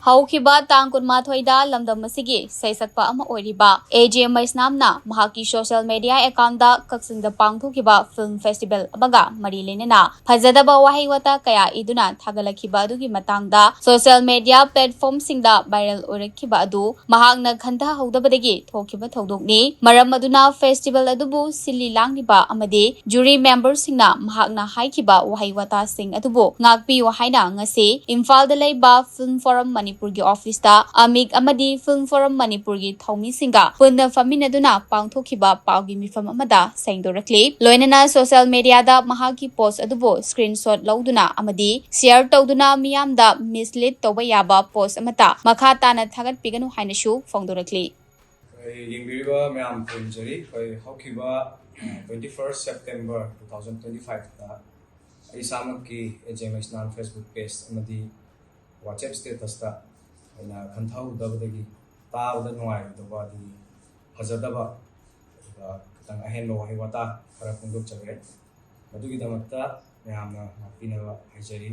ꯍꯧꯈꯤꯕ ꯇꯥꯡ 23ꯗ ꯂꯝꯗꯝ ꯑꯁꯤꯒꯤ ꯁꯩꯁꯛꯄ ꯑꯃ ꯑꯣꯏꯔꯤꯕ AJ Meisnamna ꯃꯍꯥꯛꯀꯤ ꯁꯣꯁꯤꯌꯦꯜ ꯃꯤꯗꯤꯌꯥ ꯑꯦꯀꯥꯎꯟꯇ ꯀꯛꯆꯤꯡꯗ ꯄꯥꯡꯊꯣꯛꯈꯤꯕ ꯐꯤꯜꯝ ꯐꯦꯁꯇꯤꯚꯦꯜ ꯑꯃꯒ ꯃꯔꯤ ꯂꯩꯅꯅ ꯐꯖꯗꯕ ꯋꯥꯍꯩ ꯋꯥꯇꯥ ꯀꯌꯥ ꯏꯗꯨꯅ ꯊꯥꯒꯠꯂꯛꯈꯤꯕ ꯑꯗꯨꯒꯤ ꯃꯇꯥꯡꯗ ꯁꯣꯁꯤꯌꯦꯜ ꯃꯤꯗꯤꯌꯥ ꯄ꯭ꯂꯦꯠꯐꯣꯔꯝꯁꯤꯡꯗ ꯚꯥꯏꯔꯦꯜ ꯑꯣꯏꯔꯛꯈꯤꯕ ꯑꯗꯨ ꯃꯍꯥꯛꯅ ꯈꯟꯊꯍꯧꯗꯕꯗꯒꯤ ꯊꯣꯛꯈꯤꯕ ꯊꯧꯗꯣꯛꯅꯤ꯫ ꯃꯔꯝ ꯑꯗꯨꯅ ꯐꯦꯁꯇꯤꯚꯦꯜ ꯑꯗꯨꯕꯨ ꯁꯤꯜꯂꯤ ꯂꯥꯡꯂꯤꯕ ꯑꯃꯗꯤ ꯖꯨꯔꯤ ꯃꯦꯝꯕꯔꯁꯤꯡꯅ ꯃꯍꯥꯛꯅ ꯍꯥꯏꯈꯤꯕ ꯋꯥꯍꯩ ꯋꯥꯇꯥꯁꯤꯡ ꯑꯗꯨꯕꯨ ꯉꯥꯛꯄꯤꯌꯨ ꯍꯥꯏꯅ ꯉꯁꯤ ꯏꯝꯐꯥꯜꯗ ꯂꯩꯕ ꯐꯤꯜꯝ ꯐꯣꯔꯝ ꯃꯅꯤꯄꯨꯔꯒꯤ ꯑꯣꯐꯤꯁꯇ Ammik Amadi ꯐꯤꯜꯝ ꯐꯣꯔꯝ ꯃꯅꯤꯄꯨꯔꯒꯤ ꯊꯧꯃꯤꯁꯤꯡꯒ ꯄꯨꯟꯅ ꯐꯝꯃꯤꯟꯅꯗꯨꯅ ꯄꯥꯡꯊꯣꯛꯈꯤꯕ ꯄꯥꯎꯒꯤ ꯃꯤꯐꯝ ꯑꯃꯗ ꯁꯦꯡꯗꯣꯔꯛꯂꯤ꯫ ꯂꯣꯏꯅꯅ ꯁꯣꯁꯤꯌꯦꯜ ꯃꯤꯗꯤꯌꯥꯗ ꯃꯍꯥꯛꯀꯤ ꯄꯣꯁꯠ ꯑꯗꯨꯕꯨ ꯁ꯭ꯀꯔꯤꯟꯁꯣꯠ ꯂꯧꯗꯨꯅ ꯑꯃꯗꯤ ꯁꯦꯌꯔ ꯇꯧꯗꯨꯅ ꯃꯤꯌꯥꯝꯗ ꯃꯤꯁꯂꯤꯗ ꯇꯧꯕ ꯌꯥꯕ ꯄꯣꯁꯠ ꯑꯃꯠꯇ ꯃꯈꯥ ꯇꯥꯅ ꯊꯥꯒꯠꯄꯤꯒꯅꯨ ꯍꯥꯏꯅꯁꯨ ꯐꯣꯡꯗꯣꯔꯛꯂꯤ꯫ ꯌꯦꯡꯕꯤꯔꯤꯕ ꯃꯌꯥꯝ ꯈꯨꯔꯨꯝꯖꯔꯤ꯫ ꯍꯧꯈꯤꯕ 21 ꯁꯦꯞꯇꯦꯝꯕꯔ 2025ꯗ ꯑꯩ ꯏꯁꯥꯃꯛꯀꯤ AJ Meisnam ꯐꯦꯁꯕꯨꯛ ꯄꯦꯖ ꯑꯃꯗꯤ ꯋꯥꯆꯦꯞ ꯁ꯭ꯇꯦꯇꯁꯇ ꯑꯩꯅ ꯈꯟꯊꯍꯧꯗꯕꯗꯒꯤ ꯇꯥꯕꯗ ꯅꯨꯡꯉꯥꯏꯔꯣꯏꯗꯕ ꯑꯗꯨꯒꯤ ꯐꯖꯗꯕ ꯑꯗꯨꯒ ꯈꯤꯇꯪ ꯑꯍꯦꯟꯕ ꯋꯥꯍꯩ ꯋꯥꯇꯥ ꯈꯔ ꯐꯣꯡꯗꯣꯛꯆꯈ꯭ꯔꯦ꯫ ꯃꯗꯨꯒꯤꯗꯃꯛꯇ ꯃꯌꯥꯝꯅ ꯉꯥꯛꯄꯤꯅꯕ ꯍꯥꯏꯖꯔꯤ꯫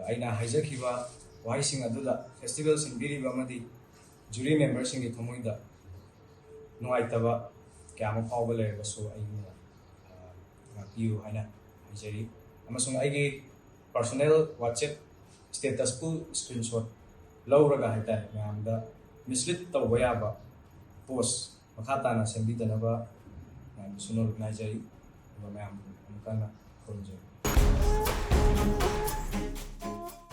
ꯑꯩꯅ ꯍꯥꯏꯖꯈꯤꯕ ꯋꯥꯍꯩꯁꯤꯡ ꯑꯗꯨꯗ ꯐꯦꯁꯇꯤꯚꯦꯜ ꯁꯤꯟꯕꯤꯔꯤꯕ ꯑꯃꯗꯤ ꯖꯨꯔꯤ ꯃꯦꯝꯕꯔꯁꯤꯡꯒꯤ ꯊꯃꯣꯏꯗ ꯅꯨꯡꯉꯥꯏꯇꯕ ꯀꯌꯥ ꯑꯃ ꯐꯥꯎꯕ ꯂꯩꯔꯕꯁꯨ ꯑꯩꯅ ꯉꯥꯛꯄꯤꯌꯨ ꯍꯥꯏꯅ ꯍꯥꯏꯖꯔꯤ꯫ ꯑꯃꯁꯨꯡ ꯑꯩꯒꯤ ꯄꯔꯁꯣꯅꯦꯜ ꯋꯥꯆꯦꯞ ꯁ꯭ꯇꯦꯇꯁꯄꯨ ꯁ꯭ꯀꯔꯤꯟꯁꯣꯠ ꯂꯧꯔꯒ ꯍꯥꯏꯇꯥꯔꯦ ꯃꯌꯥꯝꯗ ꯃꯤꯁꯂꯤꯗ ꯇꯧꯕ ꯌꯥꯕ ꯄꯣꯁꯠ ꯃꯈꯥ ꯇꯥꯅ ꯁꯦꯝꯕꯤꯗꯅꯕ ꯃꯌꯥꯝꯗꯁꯨ ꯅꯣꯂꯨꯛꯅ ꯍꯥꯏꯖꯔꯤ꯫ ꯑꯗꯨꯒ ꯃꯌꯥꯝꯕꯨ ꯑꯃꯨꯛ ꯍꯟꯅ ꯈꯨꯔꯨꯝꯖꯔꯤ꯫